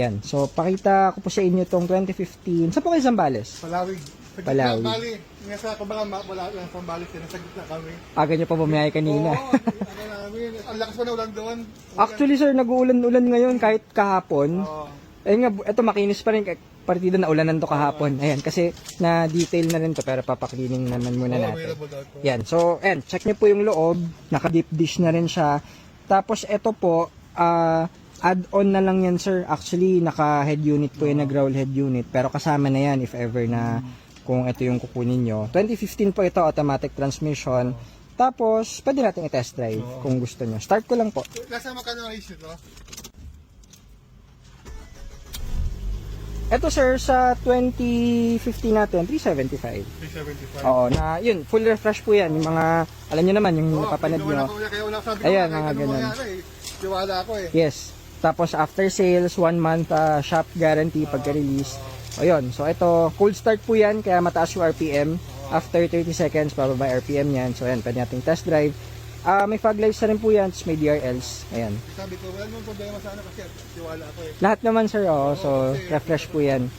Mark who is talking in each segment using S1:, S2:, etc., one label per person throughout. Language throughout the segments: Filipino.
S1: Yan. So, pakita ko po sa inyo itong 2015. Saan po kayo Zambales?
S2: Palawig.
S1: Palawig.
S2: Bali. Nasa kabalang wala lang Zambales din. Sa gitna kami.
S1: Aga nyo pa bumiyahe kanina.
S2: Oo, ano namin. Ang lakas pa na ulan doon.
S1: Actually sir, nag-uulan-ulan ngayon kahit kahapon.
S2: Oo.
S1: Ayun nga, ito makinis pa rin. Partida na ulanan to kahapon. Ayan, kasi na-detail na rin to pero papaklining naman muna natin.
S2: Available daw to.
S1: Yan. So, ayan, check nyo po yung loob. Naka-deep dish na rin siya. Tapos, ito po, add-on na lang yan, sir. Actually, naka-head unit po yan, nag-roll head unit. Pero kasama na yan if ever na kung ito yung kukunin nyo. 2015 po ito, automatic transmission. Tapos, pwede natin i-test drive kung gusto nyo. Start ko lang po.
S2: Nasa makano ang issue to?
S1: Ito, sir, sa 2015 natin, 375.
S2: 375.
S1: Oo, na yun, full refresh po yan. Yung mga, alam nyo naman, yung napapanood nyo.
S2: Kaya wala sabi ko.
S1: Ayan, mga ganun.
S2: Tiwala ako eh.
S1: Yes. Tapos after sales, 1 month shop guarantee pagka-release. O yun. So ito, cold start po yan, kaya mataas yung RPM. After 30 seconds, bababa RPM yan. So ayan, pwede nating test drive. May fog lights na rin po yan, tapos may DRLs. Ayan.
S2: Sabi ko, wala naman problema sa ano kasi tiwala ako eh.
S1: Lahat naman sir, so refresh po yan.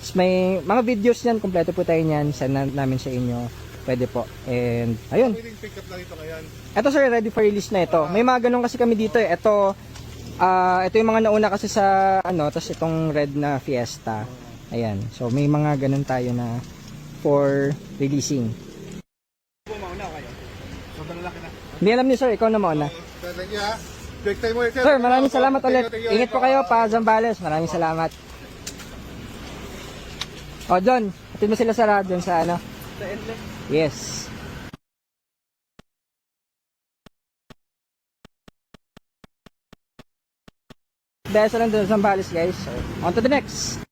S1: Tapos may mga videos yan, kompleto po tayo yan. Send namin sa inyo. Pwede po. And ayun.
S2: Pwedeng pick up lang ito ngayon.
S1: Ito sir, ready for release na ito. May mga ganun kasi kami dito eh. Ito yung mga nauna kasi sa tapos itong red na Fiesta. Ayan. So may mga ganun tayo na for releasing.
S2: Mauna kayo. Sobrang laki na.
S1: Hindi alam niyo sir, ikaw na mauna.
S2: Thank you ha. Break time mo
S1: Sir, maraming salamat ulit. Ingat po kayo pa Zambales. Maraming salamat. O John, atid mo sila sa radyo sa ano?
S2: Sa endless.
S1: Yes. Dahil sa nandun sa Zambales guys. So, on to the next.